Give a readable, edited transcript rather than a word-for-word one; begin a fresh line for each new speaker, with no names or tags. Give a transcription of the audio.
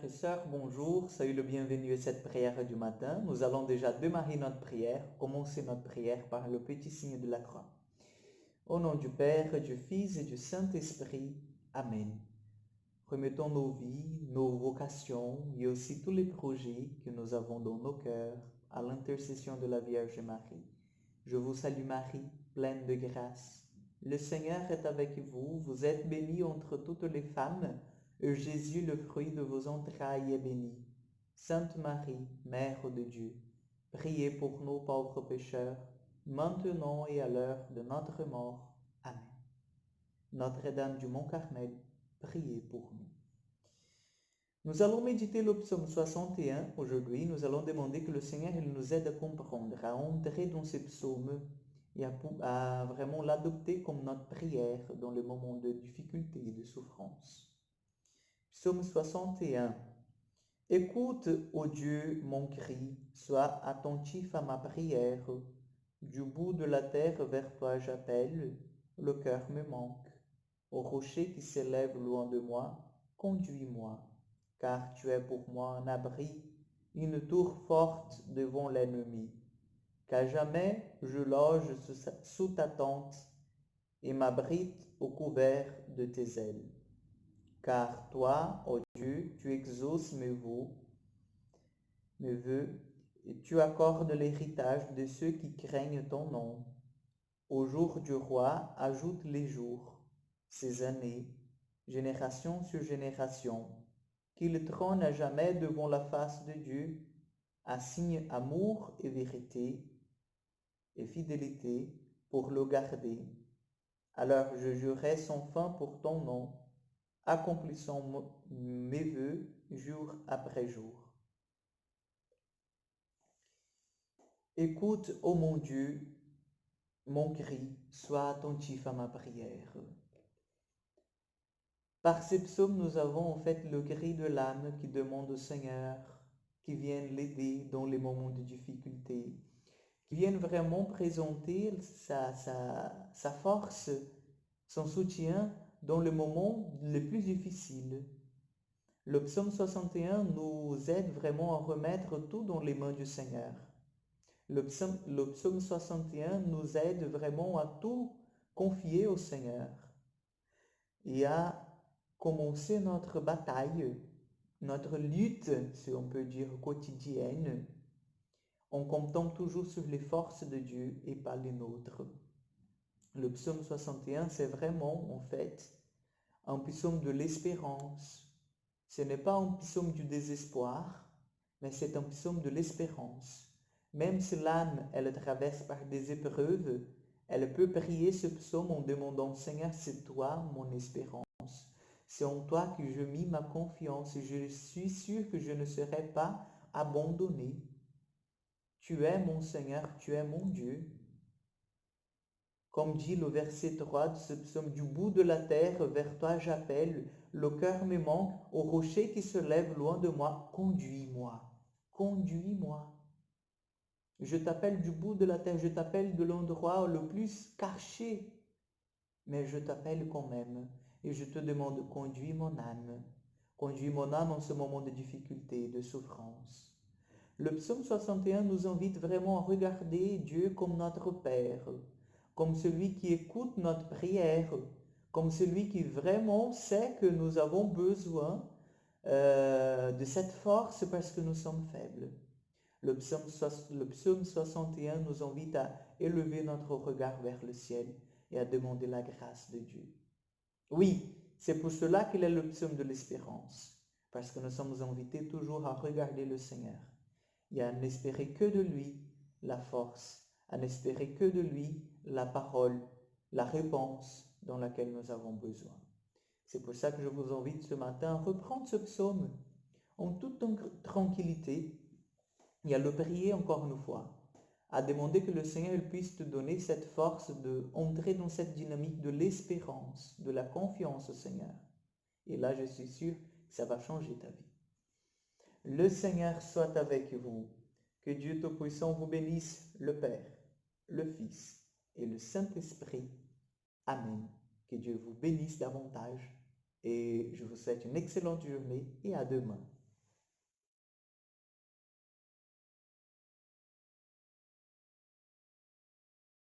frères et sœurs, bonjour, soyez le bienvenu à cette prière du matin. Nous allons déjà démarrer notre prière, commencer notre prière par le petit signe de la croix. Au nom du Père, du Fils et du Saint-Esprit, Amen. Remettons nos vies, nos vocations et aussi tous les projets que nous avons dans nos cœurs à l'intercession de la Vierge Marie. Je vous salue Marie, pleine de grâce. Le Seigneur est avec vous, vous êtes bénie entre toutes les femmes, et Jésus, le fruit de vos entrailles, est béni. Sainte Marie, Mère de Dieu, priez pour nous pauvres pécheurs, maintenant et à l'heure de notre mort. Amen. Notre-Dame du Mont Carmel, priez pour nous. Nous allons méditer le psaume 61 aujourd'hui. Nous allons demander que le Seigneur il nous aide à comprendre, à entrer dans ces psaumes et à vraiment l'adopter comme notre prière dans les moments de difficulté et de souffrance. Psaume 61. Écoute, ô Dieu, mon cri, sois attentif à ma prière. Du bout de la terre vers toi j'appelle, le cœur me manque. Au rocher qui s'élève loin de moi, conduis-moi, car tu es pour moi un abri, une tour forte devant l'ennemi. Qu'à jamais je loge sous ta tente et m'abrite au couvert de tes ailes. Car toi, ô Dieu, tu exauces mes vœux, et tu accordes l'héritage de ceux qui craignent ton nom. Au jour du roi, ajoute les jours, ces années, génération sur génération, qu'il trône à jamais devant la face de Dieu, assigne amour et vérité et fidélité pour le garder. Alors je jurerai sans fin pour ton nom, accomplissant mes vœux jour après jour. Écoute, ô mon Dieu, mon cri, sois attentif à ma prière. Par ces psaumes, nous avons en fait le cri de l'âme qui demande au Seigneur, qui vienne l'aider dans les moments de difficulté, qui vienne vraiment présenter sa force, son soutien dans les moments les plus difficiles. Le psaume 61 nous aide vraiment à remettre tout dans les mains du Seigneur. Le psaume 61 nous aide vraiment à tout confier au Seigneur et à commencer notre bataille, notre lutte, si on peut dire quotidienne, en comptant toujours sur les forces de Dieu et pas les nôtres. Le psaume 61, c'est vraiment en fait un psaume de l'espérance. Ce n'est pas un psaume du désespoir, mais c'est un psaume de l'espérance. Même si l'âme, elle traverse par des épreuves, elle peut prier ce psaume en demandant, Seigneur, c'est toi mon espérance. C'est en toi que je mis ma confiance et je suis sûr que je ne serai pas abandonné. Tu es mon Seigneur, tu es mon Dieu. Comme dit le verset 3 de ce psaume, du bout de la terre vers toi j'appelle, le cœur me manque, au rocher qui se lève loin de moi, conduis-moi, conduis-moi. Je t'appelle du bout de la terre, je t'appelle de l'endroit le plus caché, mais je t'appelle quand même et je te demande, conduis mon âme en ce moment de difficulté, de souffrance. Le psaume 61 nous invite vraiment à regarder Dieu comme notre Père, comme celui qui écoute notre prière, comme celui qui vraiment sait que nous avons besoin de cette force parce que nous sommes faibles. Le psaume 61 nous invite à élever notre regard vers le ciel et à demander la grâce de Dieu. Oui, c'est pour cela qu'il est le psaume de l'espérance, parce que nous sommes invités toujours à regarder le Seigneur et à n'espérer que de lui la force, à n'espérer que de lui la parole, la réponse dans laquelle nous avons besoin. C'est pour ça que je vous invite ce matin à reprendre ce psaume en toute tranquillité et à le prier encore une fois, à demander que le Seigneur puisse te donner cette force d'entrer dans cette dynamique de l'espérance, de la confiance au Seigneur. Et là, je suis sûr que ça va changer ta vie. Le Seigneur soit avec vous. Que Dieu Tout-Puissant vous bénisse, le Père, le Fils et le Saint-Esprit. Amen. Que Dieu vous bénisse davantage et je vous souhaite une excellente journée et à demain.